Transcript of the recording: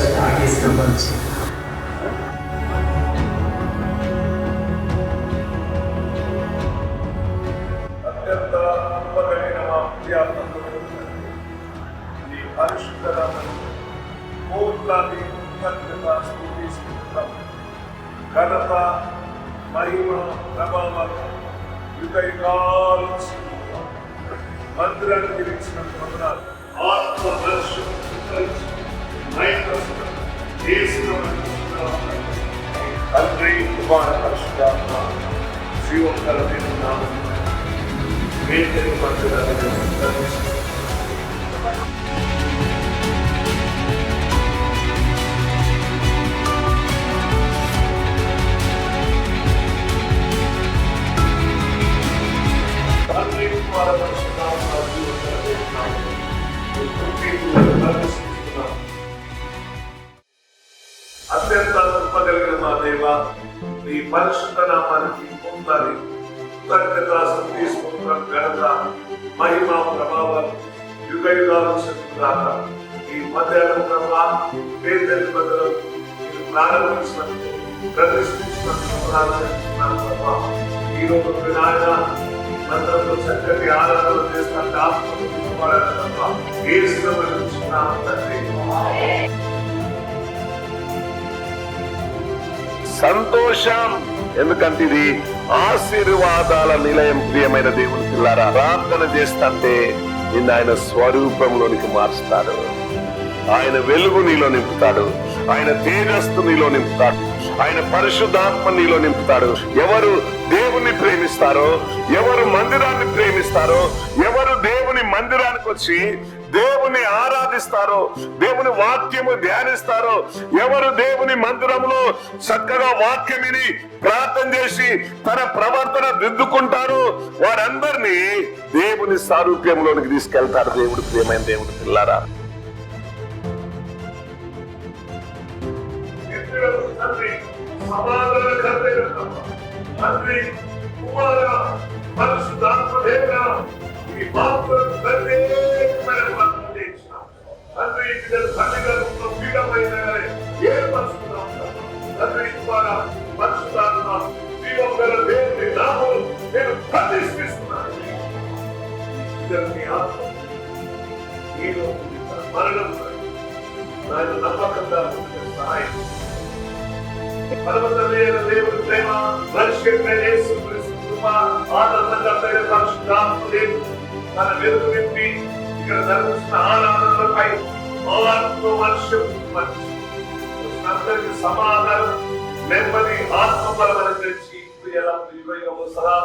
స్థాపించవచ్చు. అత్యంత నమ్మకమైన మా ప్రియాత్మకు నీ పరిశుద్ధ కోట్లాది ఘనత మహిమ ప్రభావాలు యుగాలు మందిరాన్ని గురించిన వందనాలు. ఆత్మ తండ్రి కుమార పరిశుద్ధాత్మ జీవం కలిగిన నామం వేదిక మందిరాన్ని అత్యంత కృపగలిగిన మా దేవ, నీ పరిశుద్ధ నామానికి పొందాలి తీసుకుంటున్న ఘనత మహిమ ప్రభావాలు యుగాలు చెప్తున్నాక ఈ మధ్యాహ్నం ప్రభా పేదల బదులు మీరు ప్రారంభించినట్టు ప్రతిష్ఠించినట్టు ప్రభా ఈ రోజు నాయన మంత్రంలో చక్కటి ఆరాధన చేస్తున్న ఆత్మ ఏ తండ్రి. సంతోషం, ఎందుకంటే ఇది ఆశీర్వాదాల నిలయం. ప్రియమైన దేవుని పిల్లారా, ప్రార్థన చేస్తుంటే నిన్ను ఆయన స్వరూపంలోనికి మారుస్తాడు. ఆయన వెలుగు నీలో నింపుతాడు, ఆయన తేజస్సు నీలో నింపుతాడు, ఆయన పరిశుద్ధాత్మ నీలో నింపుతాడు. ఎవరు దేవుని ప్రేమిస్తారో, ఎవరు మందిరాన్ని ప్రేమిస్తారో, ఎవరు దేవుని మందిరానికి వచ్చి దేవుని ఆరాధిస్తారో, దేవుని వాక్యము ధ్యానిస్తారో, ఎవరు దేవుని మందిరంలో చక్కగా వాక్యం విని ప్రార్థన చేసి తన ప్రవర్తన దిద్దుకుంటారో వారందరినీ దేవుని సారూప్యంలోనికి తీసుకెళ్తాడు దేవుడు. ప్రియమైన దేవుడు పిల్లారా, మరణం నమ్మకంగా సహాయం పరమతమైన దేవుని ప్రేమ పరిశుద్ధమైన యేసుక్రీస్తు కృప ఆనందంగా తన వెలుగు నింపి ఇక్కడ జరుగుతున్న ఆరాధనలపై అందరికి సమాధానం నెమ్మది ఆత్మబలం తెలిసి ఎలా సదా